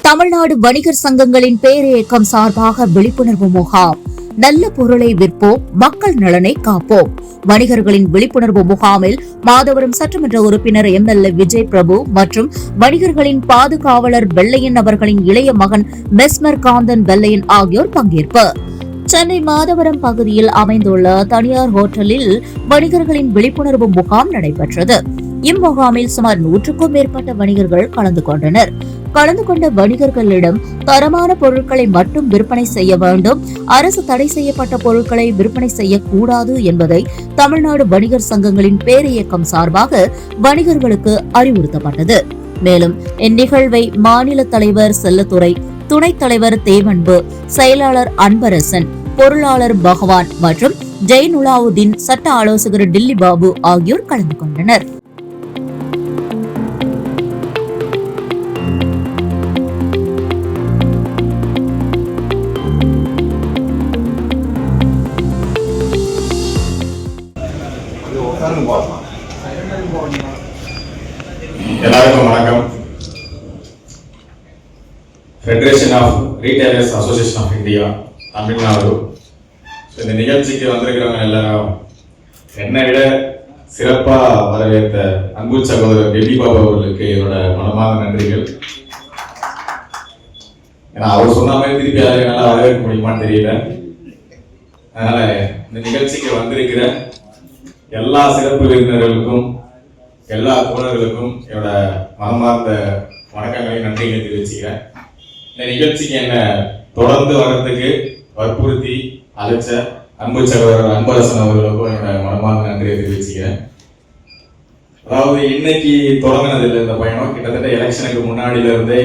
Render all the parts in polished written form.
தமிழ்நாடு வணிகர் சங்கங்களின் பேரியக்கம் சார்பாக விழிப்புணர்வு முகாம். நல்ல பொருளை விற்போம், மக்கள் நலனை காப்போம். வணிகர்களின் விழிப்புணர்வு முகாமில் மாதவரம் சட்டமன்ற உறுப்பினர் MLA விஜய் பிரபு மற்றும் வணிகர்களின் பாதுகாவலர் வெள்ளையன் அவர்களின் இளைய மகன் மெஸ்மர் காந்தன் வெள்ளையன் ஆகியோர் பங்கேற்பு. சென்னை மாதவரம் பகுதியில் அமைந்துள்ள தனியார் ஹோட்டலில் வணிகர்களின் விழிப்புணர்வு முகாம் நடைபெற்றது. இம்முகாமில் சுமார் 100க்கும் மேற்பட்ட வணிகர்கள் கலந்து கொண்டனர். கலந்து கொண்ட வணிகர்களிடம் தரமான பொருட்களை மட்டும் விற்பனை செய்ய வேண்டும், அரசு தடை செய்யப்பட்ட பொருட்களை விற்பனை செய்யக்கூடாது என்பதை தமிழ்நாடு வணிகர் சங்கங்களின் பேரியக்கம் சார்பாக வணிகர்களுக்கு அறிவுறுத்தப்பட்டது. மேலும் இந்நிகழ்வை மாநில தலைவர் செல்லத்துறை, துணைத் தலைவர் தேவன்பு, செயலாளர் அன்பரசன், பொருளாளர் பகவான் மற்றும் ஜெய்னுலாவுதீன், சட்ட ஆலோசகர் டில்லி பாபு ஆகியோர் கலந்து கொண்டனர். எல்லாருக்கும் வணக்கம். Federation of retailers association of India Tamil Nadu இந்த நிகழ்ச்சிக்கு வந்திருக்கிறவங்க எல்லாரும் என்னை விட சிறப்பா வரவேற்ற அன்பு சகோதரர் டில்லி பாபு அவர்களுக்கு என்னோட மனமார்ந்த நன்றிகள். ஏன்னா அவர் சொன்ன மாதிரி திருப்பி அதை நல்லா வரவேற்க முடியுமான்னு தெரியல. அதனால இந்த நிகழ்ச்சிக்கு வந்திருக்கிற எல்லா சிறப்பு விருந்தினர்களுக்கும் எல்லா தோழர்களுக்கும் என்னோட மனமார்ந்த வணக்கங்களையும் நன்றிகளை தெரிவிச்சுக்கிறேன். இந்த நிகழ்ச்சிக்கு என்ன தொடர்ந்து வர்றதுக்கு வற்புறுத்தி அழைச்ச அன்பு சகோதரர் அன்பரசன் அவர்களுக்கும் என்னோட மனமார்ந்த நன்றியை தெரிவிச்சுக்கிறேன். அதாவது இன்னைக்கு தொடங்கினதில்லை இந்த பயணம், கிட்டத்தட்ட எலெக்ஷனுக்கு முன்னாடியில இருந்தே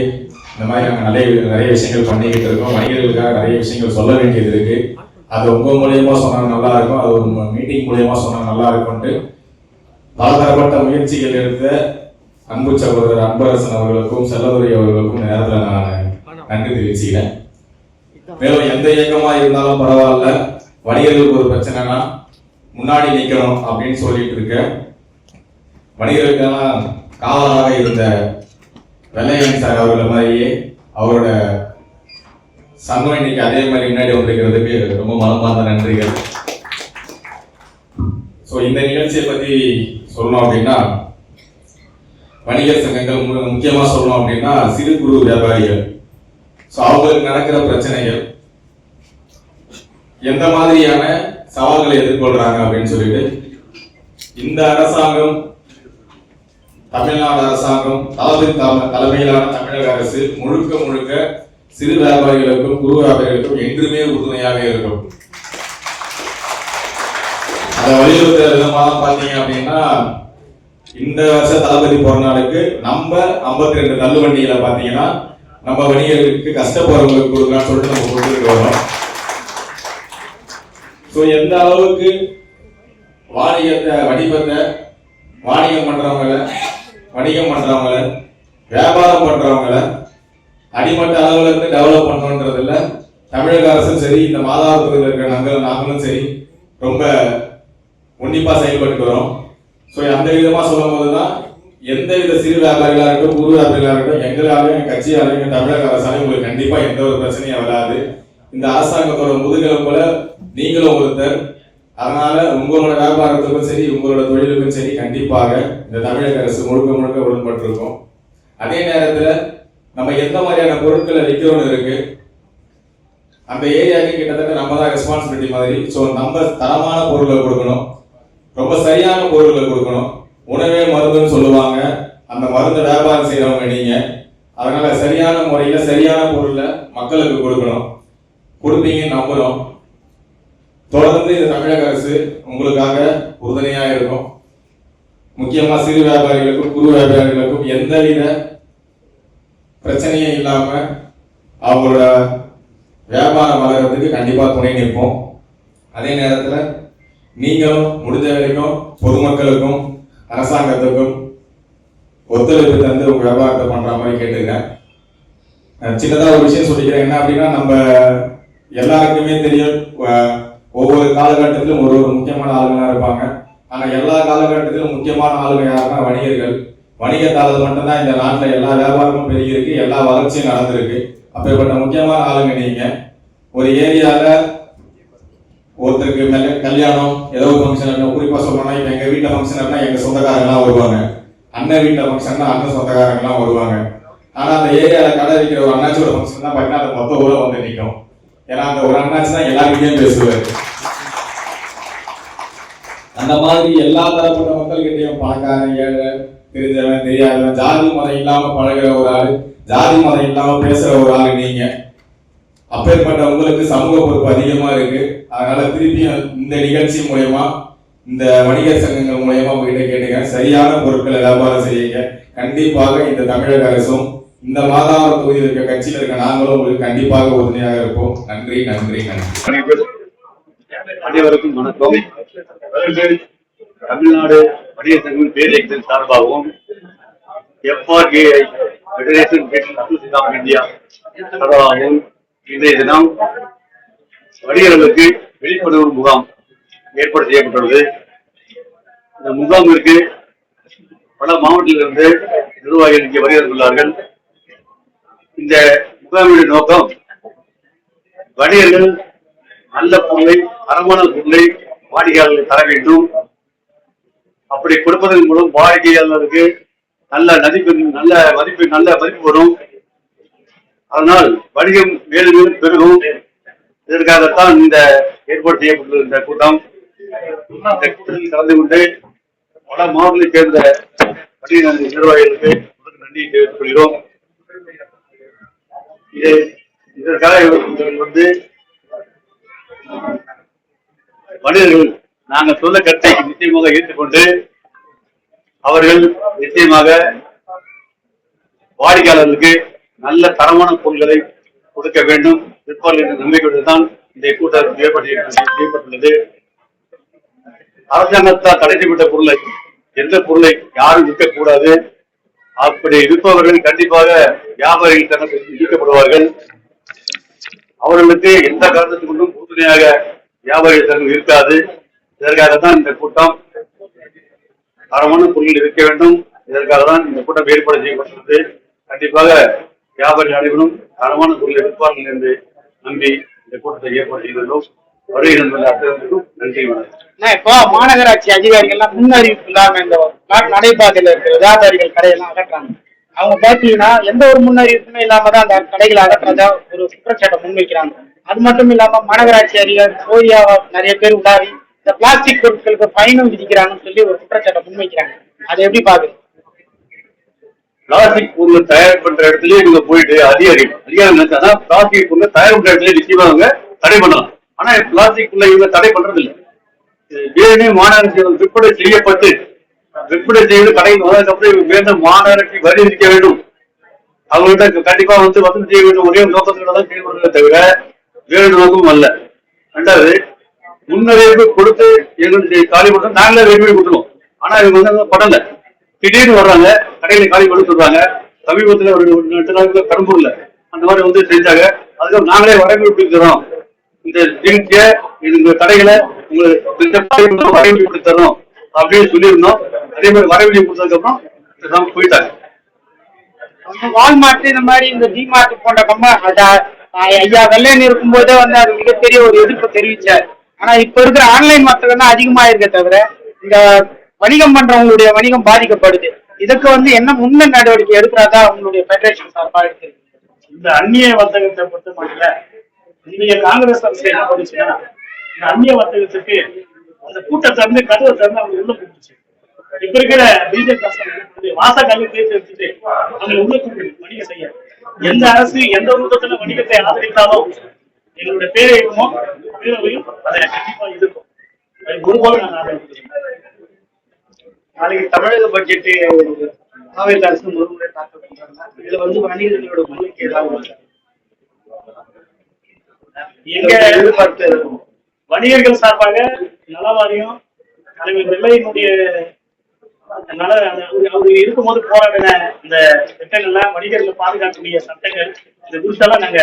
இந்த மாதிரி நாங்கள் நிறைய விஷயங்கள் பண்ணிக்கிட்டு இருக்கோம். வணிகர்களுக்காக நிறைய விஷயங்கள் சொல்ல வேண்டியது இருக்கு. அது உங்க மூலியமா சொன்னா நல்லா இருக்கும், அது ஒரு மீட்டிங் மூலியமா சொன்னா நல்லா இருக்கும்ட்டு பலதரப்பட்ட முயற்சிகள் எடுத்த அன்பு சகோதரர் அன்பரசன் அவர்களுக்கும் செல்லதுரை அவர்களுக்கும் நேரத்தில் நான் நன்றி தெரிவிச்சுக்கிறேன். மேலும் எந்த இயக்கமா இருந்தாலும் பரவாயில்ல, வணிகர்களுக்கு ஒரு பிரச்சனைனா முன்னாடி நிற்கணும் அப்படின்னு சொல்லிட்டு இருக்க வணிகர்களுக்கெல்லாம் காவலாக இருந்த வெள்ளையன் சார் அவர்கள் மாதிரியே அவரோட சங்கம் இன்னைக்கு அதே மாதிரி முன்னாடி வந்திருக்கிறதுக்கு ரொம்ப மனமார்ந்த நன்றிகள். ஸோ இந்த நிகழ்ச்சியை பற்றி சொல்லணும் அப்படின்னா, வணிகர் சங்கங்கள் முக்கியமாக சொல்லணும் அப்படின்னா சிறு குறு வியாபாரிகள். ஸோ அவங்களுக்கு நடக்கிற பிரச்சனைகள், எந்த மாதிரியான சவால்களை எதிர்கொள்றாங்க அப்படின்னு சொல்லிட்டு இந்த அரசாங்கம், தமிழ்நாடு அரசாங்கம், தலைமையிலான தமிழக அரசு முழுக்க சிறு வியாபாரிகளுக்கும் குறு வியாபாரிகளுக்கும் என்றுமே உறுதுணையாக இருக்கும். அதை வலியுறுத்துற விதமாக பாத்தீங்க அப்படின்னா, இந்த வருஷ தளபதி பிறந்தநாளுக்கு நம்ம 52 தள்ளுவண்டிகளை பாத்தீங்கன்னா நம்ம வணிகர்களுக்கு கஷ்டப்படுறவங்களுக்கு கொடுக்கலாம்னு சொல்லிட்டு நம்ம கொடுத்துட்டு வரோம். ஸோ எந்த அளவுக்கு வணிகம் பண்றவங்கள வியாபாரம் பண்றவங்கள அடிமட்ட அளவுல இருந்து டெவலப் பண்ணணுன்றதுல தமிழக அரசும் சரி, இந்த மாதாவரத்தில் இருக்கிற நாங்களும் சரி ரொம்ப உன்னிப்பா செயல்பட்டு வரோம். ஸோ அந்த விதமா சொல்லும் போதுதான் எந்த வித சிறு வியாபாரிகளா இருக்கட்டும், குறு வியாபாரிகளா இருக்கட்டும், எங்களாலையும் எங்க கட்சியாலையும் தமிழக அரசாலையும் உங்களுக்கு கண்டிப்பா எந்த ஒரு பிரச்சனையும் வராது. இந்த அரசாங்கத்தோட முதுகெலும் போல நீங்களும் ஒருத்தர். அதனால உங்களோட வியாபாரத்துக்கும் சரி, உங்களோட தொழிலுக்கும் சரி கண்டிப்பாக இந்த தமிழக அரசு முழுக்க உடன்பட்டு இருக்கும். அதே நேரத்துல நம்ம எந்த மாதிரியான பொருட்களை விற்கிறோம்னு இருக்கு, அந்த ஏரியாவுக்கு கிட்டத்தட்ட நம்ம தான் ரெஸ்பான்சிபிலிட்டி மாதிரி. ஸோ நம்ம தரமான பொருட்களை கொடுக்கணும், ரொம்ப சரியான பொருட்களை கொடுக்கணும். உணவே மருந்துன்னு சொல்லுவாங்க, அந்த மருந்து வியாபாரம் செய்யறவங்க நீங்க. அதனால சரியான முறையில சரியான பொருளை மக்களுக்கு கொடுப்பீங்கன்னு நம்புறோம். தொடர்ந்து இந்த தமிழக அரசு உங்களுக்காக உறுதுணையாக இருக்கும். முக்கியமா சிறு வியாபாரிகளுக்கும் குறு வியாபாரிகளுக்கும் எந்தவித பிரச்சனையும் இல்லாம அவங்களோட வியாபாரம் வளர்றதுக்கு கண்டிப்பா துணை நிற்போம். அதே நேரத்துல நீங்களும் முடிஞ்ச வரைக்கும் பொதுமக்களுக்கும் அரசாங்கத்துக்கும் ஒத்துழைப்பு தந்து உங்க வியாபாரத்தை பண்ற மாதிரி கேட்டுக்கிறேன். சின்னதா ஒரு விஷயம் சொல்லிக்கிறேன். என்ன அப்படின்னா, நம்ம எல்லாருக்குமே தெரியும், ஒவ்வொரு காலகட்டத்திலும் ஒரு முக்கியமான ஆளுங்களா இருப்பாங்க. ஆனா எல்லா காலகட்டத்திலும் முக்கியமான ஆளுங்க யாருன்னா வணிகர்கள். வணிகத்தாளது மட்டும்தான் இந்த நாட்டில் எல்லா வியாபாரமும் பெருகி இருக்கு, எல்லா வளர்ச்சியும் நடந்திருக்கு. அப்பேற்பட்ட முக்கியமான ஆளுங்க நீங்க. ஒரு ஏரியால ஒருத்தருக்கு கல்யாணம் ஏதோ ஒரு ஃபங்க்ஷன், குறிப்பா சொல்லணும்னா இப்ப எங்க வீட்டுல ஃபங்க்ஷன் எங்க சொந்தக்காரங்கலாம் வருவாங்க, அண்ணன் வீட்டுல ஃபங்க்ஷன் அண்ணன் சொந்தக்காரங்கலாம் வருவாங்க. ஆனா அந்த ஏரியால கடை வைக்கிற ஒரு அண்ணாச்சியோட ஃபங்க்ஷன் தான் பார்த்தீங்கன்னா அந்த மொத்த ஊரை வந்து நிற்கும். ஏன்னா அந்த ஒரு அண்ணாச்சி தான் எல்லாருக்கிட்டையும் பேசுவார். அந்த மாதிரி எல்லா தரப்பட்ட மக்கள்கிட்டையும் பணக்காரன், ஏழை, தெரிஞ்சவன், தெரியாதவன், ஜாதி மதம் இல்லாம பழகிற ஒரு ஆளு, ஜாதி மதம் இல்லாம பேசுற ஒரு ஆளு நீங்க. அப்பேற்பட்ட உங்களுக்கு சமூக பொறுப்பு அதிகமா இருக்கு. அதனால திருப்பியும் இந்த நிகழ்ச்சி மூலயமா, இந்த வணிகர் சங்கங்கள் மூலயமா உங்ககிட்ட கேட்டுங்க, சரியான பொருட்களை வியாபாரம் செய்யுங்க. கண்டிப்பாக இந்த தமிழக அரசும் இந்த மாதாவரம் தொகுதியில் இருக்க கட்சியில் இருக்க நாங்களும் உங்களுக்கு கண்டிப்பாக உறுதுணையாக இருப்போம். நன்றி நன்றி நன்றி. அனைவருக்கும் வணக்கம். தமிழ்நாடு வணிகர் சங்கம் பேரியக்கத்தின் சார்பாகவும் FRAI federation association of India சார்பாகவும் இன்றைய தினம் வணிகர்களுக்கு விழிப்புணர்வு முகாம் ஏற்பாடு செய்யப்பட்டுள்ளது. இந்த முகாமிற்கு பல மாவட்டத்திலிருந்து நிர்வாகிகள் இங்கே வருகிறார்கள். இந்த முகாமின் நோக்கம் வணிகர்கள் நல்ல பொருளை, தரமான பொருளை வாடிக்கையாளர்களுக்கு தர வேண்டும். அப்படி கொடுப்பதன் மூலம் வாடிக்கையாளருக்கு நல்ல மதிப்பு வரும். அதனால் வணிகம் மேலும் மேலும் பெருகும். இதற்காகத்தான் இந்த ஏற்பாடு செய்யப்பட்டுள்ள இந்த கூட்டம். இந்த கூட்டத்தில் கலந்து கொண்டு பல மாவட்டங்களைச் சேர்ந்த வணிக நிர்வாகிகளுக்கு நன்றி தெரிவித்துக் கொள்கிறோம். இதற்காக வந்து வணிகர்கள் நாங்கள் சொல்ல கருத்தை நிச்சயமாக ஏற்றுக்கொண்டு அவர்கள் நிச்சயமாக வாடிக்கையாளர்களுக்கு நல்ல தரமான பொருட்களை கொடுக்க வேண்டும், விற்பார்கள் என்ற நம்பிக்கையுடன் தான் இந்த கூட்டம் செய்யப்பட்டுள்ளது. அரசாங்கத்தால் தடை செய்யப்பட்ட பொருளை, எந்த பொருளை யாரும் விற்கக்கூடாது. அப்படி விற்பவர்கள் கண்டிப்பாக வியாபாரிகள் விதிக்கப்படுவார்கள். அவர்களுக்கு எந்த காரணத்தை கொண்டும் உறுதுணையாக வியாபாரிகள் சங்கம் இருக்காது. இதற்காகத்தான் இந்த கூட்டம். தரமான பொருட்கள் விற்க வேண்டும். இதற்காக தான் இந்த கூட்டம் ஏற்பாடு செய்யப்பட்டுள்ளது. கண்டிப்பாக வியாபாரிகள் அனைவரும் தரமான பொருளை விற்பார்கள் என்று நம்பி இந்த கூட்டத்தை ஏற்பாடு செய்துள்ளோம். வருகின்ற அத்தனைக்கும் நன்றி. இப்போ மாநகராட்சி அதிகாரிகள் எல்லாம் முன்னறிவிப்பு இல்லாம இந்த நடைபாதையில இருக்கிற வியாபாரிகள் கடையெல்லாம் அகற்றாங்க. அவங்க பாத்தீங்கன்னா எந்த ஒரு முன்னறிவிப்புமே இல்லாம தான் அந்த கடைகளை அகற்றதா ஒரு குற்றச்சாட்டை முன்வைக்கிறாங்க. அது மட்டும் இல்லாம மாநகராட்சி அதிகாரி போதியா நிறைய பேர் உண்டாவி இந்த பிளாஸ்டிக் பொருட்களுக்கு ஃபைனும் விதிக்கிறாங்கன்னு சொல்லி ஒரு குற்றச்சாட்டை முன்வைக்கிறாங்க. அதை எப்படி பாக்குறீங்க? பிளாஸ்டிக் பொருள் தயார் பண்ற இடத்துலயே நீங்க போயிட்டு அதிகாரம் நினைச்சாதான் பிளாஸ்டிக் பொருள் தயார் பண்ற இடத்துல நிச்சயமா அவங்க தடை பண்ணலாம். ஆனா பிளாஸ்டிக் பொருளை இவங்க தடை பண்றது இல்லை. வேணே மாநகராட்சி விற்பனை செய்யப்பட்டு விற்பனை செய்து கடையில் வந்ததுக்கப்புறம் வேண்ட மாநகராட்சி வரி விதிக்க வேண்டும். அவங்கள்ட்ட கண்டிப்பா வந்து வசதி செய்ய வேண்டும். ஒரே நோக்கத்தோட தான் செயல்படுறதை தவிர வேறு நோக்கமும் அல்ல. ரெண்டாவது, முன்னறிவிப்பு கொடுத்து எங்களுக்கு காலி பண்ண நாங்களே ரெடிமேட் கொடுத்துருவோம். ஆனா இவங்க வந்து படல, திடீர்னு வர்றாங்க, கடையில காலி பண்ண சொல்றாங்க. சமீபத்துல ஒரு 2 நாட்கள் பெரம்பூர்ல அந்த மாதிரி வந்து செஞ்சாங்க. அதுக்கப்புறம் நாங்களே வரைமுறை கொடுத்துறோம், இந்த ஜிங்ஸ இந்த கடைகளை உங்களுக்கு வரைமுறை தரோம் அப்படின்னு சொல்லியிருந்தோம். அதே மாதிரி வரைமுறை கொடுத்ததுக்கு அப்புறம் போயிட்டாங்க. வால்மார்ட் இந்த மாதிரி இந்த டிமார்ட் போன்ற ஐயா வெள்ளையன் இருக்கும் போதே வந்து அது மிகப்பெரிய ஒரு எதிர்ப்பு தெரிவிச்சார். ஆனா இப்ப இருக்கிற ஆன்லைன் வர்த்தகம் தான் அதிகமா இருக்க தவிர இந்த வணிகம் பண்றவங்களுடைய வணிகம் பாதிக்கப்படுது. இதுக்கு வந்து என்ன முன்ன நடவடிக்கை எடுக்கிறதா உங்களுடைய பெடரேஷன் சார்பாக இருக்கு? இந்த அந்நிய வர்த்தகத்தை பொறுத்த மட்டும் இன்றைய காங்கிரஸ் அரசு என்ன பண்ணுச்சுன்னா, இந்த அந்நிய வர்த்தகத்துக்கு அந்த கூட்டத்தை இருந்து கதவை திறந்து அவங்க உள்ள கூப்பிடுச்சு. இப்ப இருக்கிற பிஜேபி வாசக்கால பேசி வச்சுட்டு அவங்க உள்ள கூப்பிடு வணிகம் செய்ய. எந்த அரசு எந்த ரூபத்துல வணிகத்தை ஆதரித்தாலும் எங்களுடைய பேரையும் வீரவையும் அதை கண்டிப்பா இருக்கும். ஒருபோதும் நாங்கள் ஆதரிக்கிறோம். நாளைக்கு தமிழக பட்ஜெட் மாநில அரசு முறைமுறை தாக்கல் பண்றாங்க. இதுல வந்து வணிகர்களோட கோரிக்கை ஏதாவது எங்க எதிர்பார்த்து வணிகர்கள் சார்பாக நலவாரியம் தலைவர் வெள்ளையினுடைய அவர் இருக்கும்போது போராடின இந்த திட்டங்கள்லாம் வணிகர்களை பாதுகாக்கக்கூடிய சட்டங்கள் இந்த குறித்தெல்லாம் நாங்க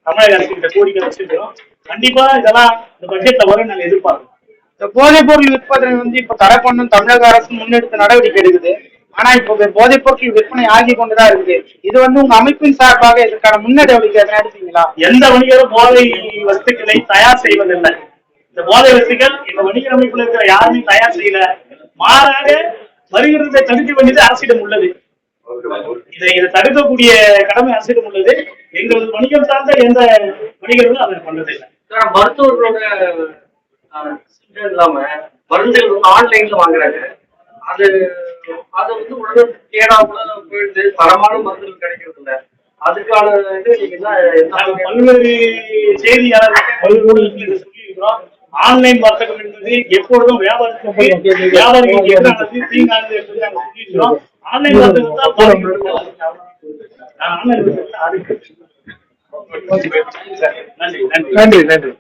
தமிழக அரசு கிட்ட கோரிக்கை வச்சிருக்கிறோம். கண்டிப்பா இதெல்லாம் இந்த பட்ஜெட்ல வரும் நாங்க எதிர்பார்க்கிறோம். இந்த போதைப் பொருள் விற்பனை வந்து இப்ப தடை பண்ணும் தமிழக அரசு முன்னெடுத்த நடவடிக்கை எடுக்குது. ஆனா இப்போ போதைப் பொருட்கள் விற்பனை ஆகி கொண்டுதான் இருக்குது. இது உங்க அமைப்பின் சார்பாக இதற்கான முன்னெடுவடிக்கை எதனா எடுத்தீங்களா? எந்த வணிகரும் போதை வஸ்துக்களை தயார் செய்வதில்லை. இந்த போதை வஸ்துக்கள் இந்த வணிகர் அமைப்புல இருக்கிற யாருமே தயார் செய்யல. மாறாக வருகிறதை தடுக்க வேண்டியது அரசிடம் உள்ளது. இதை தடுக்கக்கூடிய கடமை அரசிடம் உள்ளது. எங்களது வணிகம் சார்ந்த எந்த வணிகர்களும் அதை பண்றதில்லை. மருத்துவர்களோட இல்லாம மருந்துகள் ஆன்லைன்ல வாங்குறாங்க. அது உடனே தேடாமல போயிடுது. தரமான மருந்துகள் கிடைக்கிறது இல்ல. அதுக்கான இது நீங்க பல்வேறு செய்தியாளர்கள் பல்வேறு சொல்லியிருக்கிறோம். ஆன்லைன் வர்த்தகம் என்பது எப்பொழுதும் வியாபாரிகளுக்கு எதிரானது, தீங்கானது என்பதை நாங்கள் சொல்லியிருக்கிறோம். ஆன்லைன் வர்த்தகம் தான் பாதிக்கப்படுகிறது. நன்றி.